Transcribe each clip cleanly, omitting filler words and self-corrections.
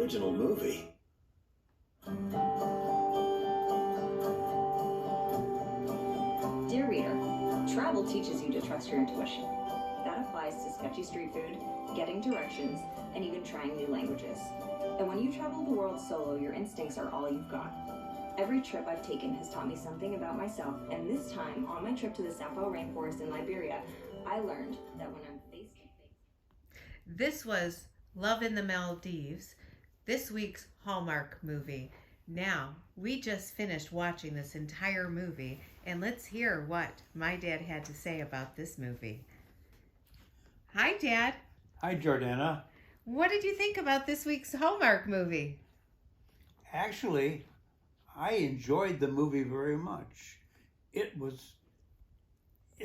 original movie. Dear reader, travel teaches you to trust your intuition. That applies to sketchy street food, getting directions, and even trying new languages. And when you travel the world solo, your instincts are all you've got. Every trip I've taken has taught me something about myself, and this time, on my trip to the Sampo rainforest in Liberia, I learned that when I'm face to face... This was Love in the Maldives, this week's Hallmark movie. Now, we just finished watching this entire movie, and let's hear what my dad had to say about this movie. Hi, Dad. Hi, Jordana. What did you think about this week's Hallmark movie? Actually, I enjoyed the movie very much. It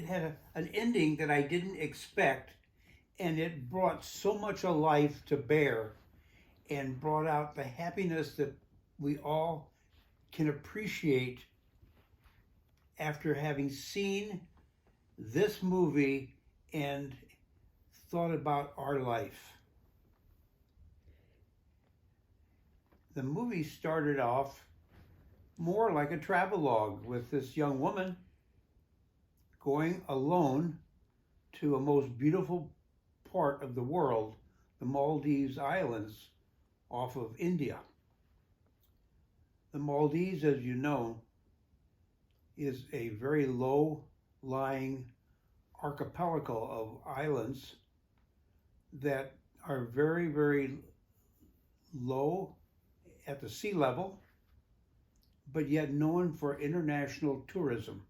had an ending that I didn't expect, and it brought so much of life to bear and brought out the happiness that we all can appreciate after having seen this movie and thought about our life. The movie started off more like a travelogue with this young woman going alone to a most beautiful part of the world, the Maldives Islands off of India. The Maldives, as you know, is a very low-lying archipelago of islands that are very, very low at the sea level, but yet known for international tourism.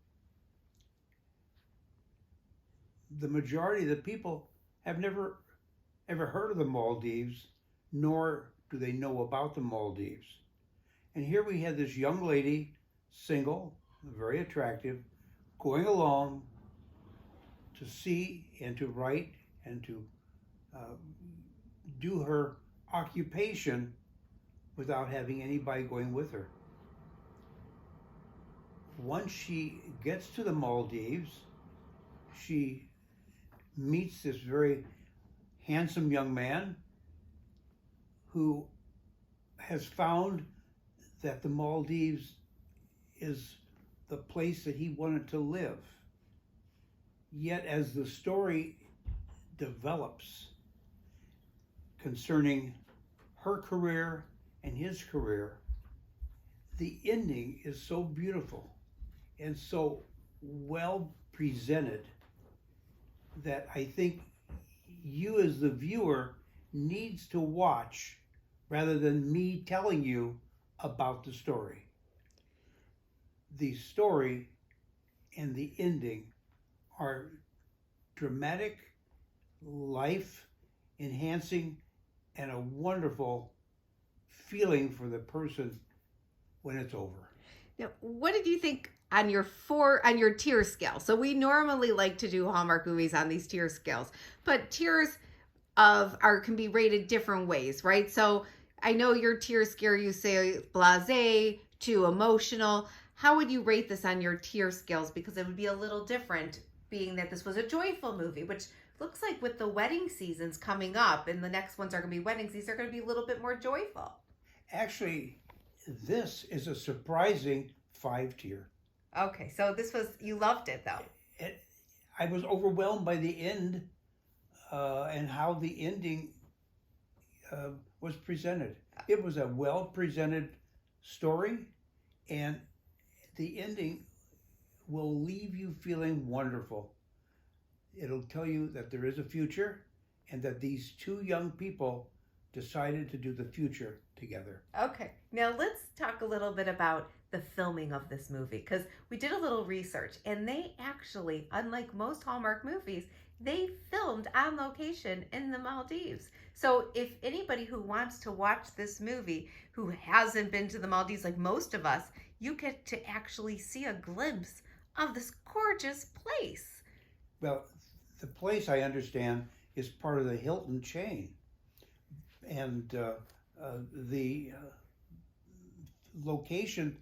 The majority of the people have never ever heard of the Maldives, nor do they know about the Maldives. And here we had this young lady, single, very attractive, going along to see and to write and to do her occupation without having anybody going with her. Once she gets to the Maldives, she meets this very handsome young man who has found that the Maldives is the place that he wanted to live. Yet as the story develops concerning her career and his career, the ending is so beautiful and so well presented that I think you as the viewer needs to watch rather than me telling you about the story. The story and the ending are dramatic, life-enhancing, and a wonderful feeling for the person when it's over. Now, what did you think on your tier scale? So we normally like to do Hallmark movies on these tier scales, but tiers can be rated different ways, right? So I know your tier scale, you say blasé to emotional. How would you rate this on your tier scales? Because it would be a little different, being that this was a joyful movie, which looks like with the wedding seasons coming up, and the next ones are going to be weddings, these are going to be a little bit more joyful. Actually, this is a surprising 5-tier. Okay, so you loved it though. I was overwhelmed by the end and how the ending was presented. It was a well-presented story, and the ending will leave you feeling wonderful. It'll tell you that there is a future and that these two young people decided to do the future together. Okay, now let's talk a little bit about the filming of this movie, because we did a little research, and they actually, unlike most Hallmark movies, they filmed on location in the Maldives. So if anybody who wants to watch this movie who hasn't been to the Maldives like most of us, you get to actually see a glimpse of this gorgeous place. Well, the place, I understand, is part of the Hilton chain. And the location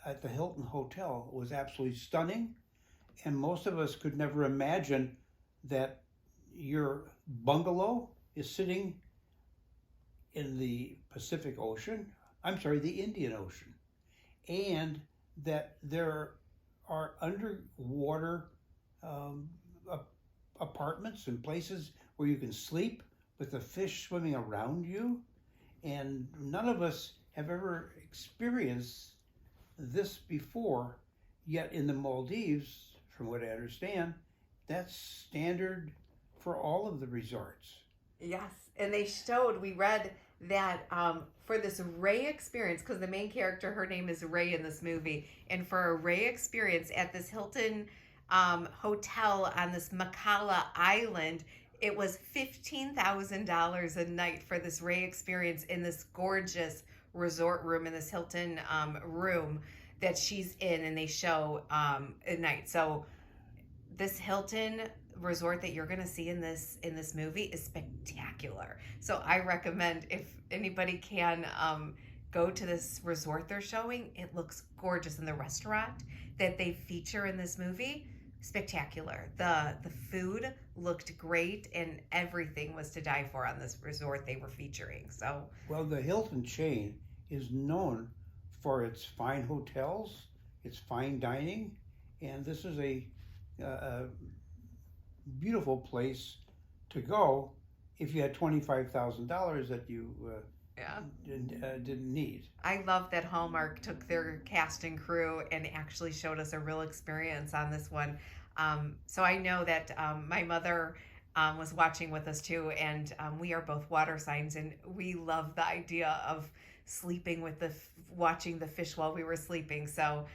at the Hilton Hotel was absolutely stunning. And most of us could never imagine that your bungalow is sitting in the Pacific Ocean, I'm sorry, the Indian Ocean, and that there are underwater apartments and places where you can sleep with the fish swimming around you. And none of us have ever experienced this before, yet in the Maldives, from what I understand, that's standard for all of the resorts. Yes, and we read that for this Ray experience, because the main character, her name is Ray in this movie, and for a Ray experience at this Hilton hotel on this Muraka Island, it was $15,000 a night for this Ray experience in this gorgeous resort room, in this Hilton room that she's in, and they show at night. So this Hilton resort that you're going to see in this movie is spectacular. So I recommend, if anybody can go to this resort they're showing. It looks gorgeous, and the restaurant that they feature in this movie, spectacular. The food looked great, and everything was to die for on this resort they were featuring. So, well, the Hilton chain is known for its fine hotels, its fine dining, and this is a beautiful place to go if you had $25,000 that you didn't need. I love that Hallmark took their cast and crew and actually showed us a real experience on this one. So I know that my mother was watching with us too, and we are both water signs, and we love the idea of sleeping with watching the fish while we were sleeping. So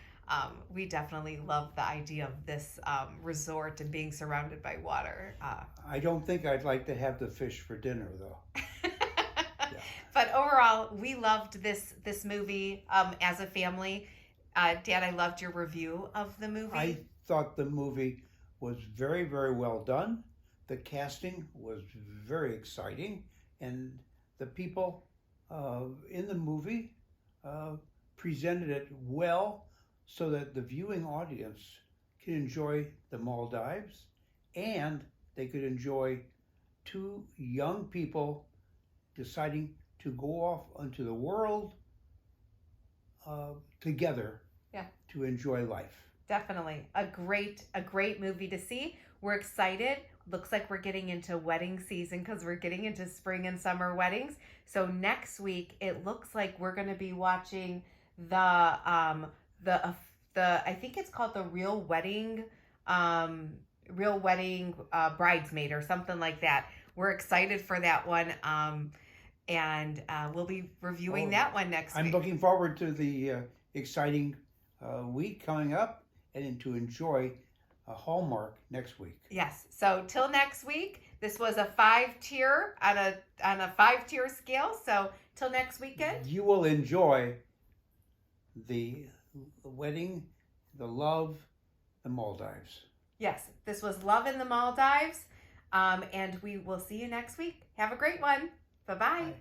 we definitely love the idea of this resort and being surrounded by water. I don't think I'd like to have the fish for dinner, though. Yeah. But overall, we loved this movie as a family. Dad, I loved your review of the movie. I thought the movie was very, very well done. The casting was very exciting, and the people in the movie presented it well, so that the viewing audience can enjoy the Maldives, and they could enjoy two young people deciding to go off onto the world together, to enjoy life. Definitely a great movie to see. We're excited. Looks like we're getting into wedding season, because we're getting into spring and summer weddings. So next week it looks like we're going to be watching the I think it's called the Real Wedding Bridesmaid or something like that. We're excited for that one, and we'll be reviewing that one next week. I'm looking forward to the exciting week coming up, and to enjoy Hallmark next week. Yes. So till next week, this was a 5-tier on a 5-tier scale. So till next weekend, you will enjoy the wedding, the love, the Maldives. Yes, this was Love in the Maldives, and we will see you next week. Have a great one. Bye-bye. Bye.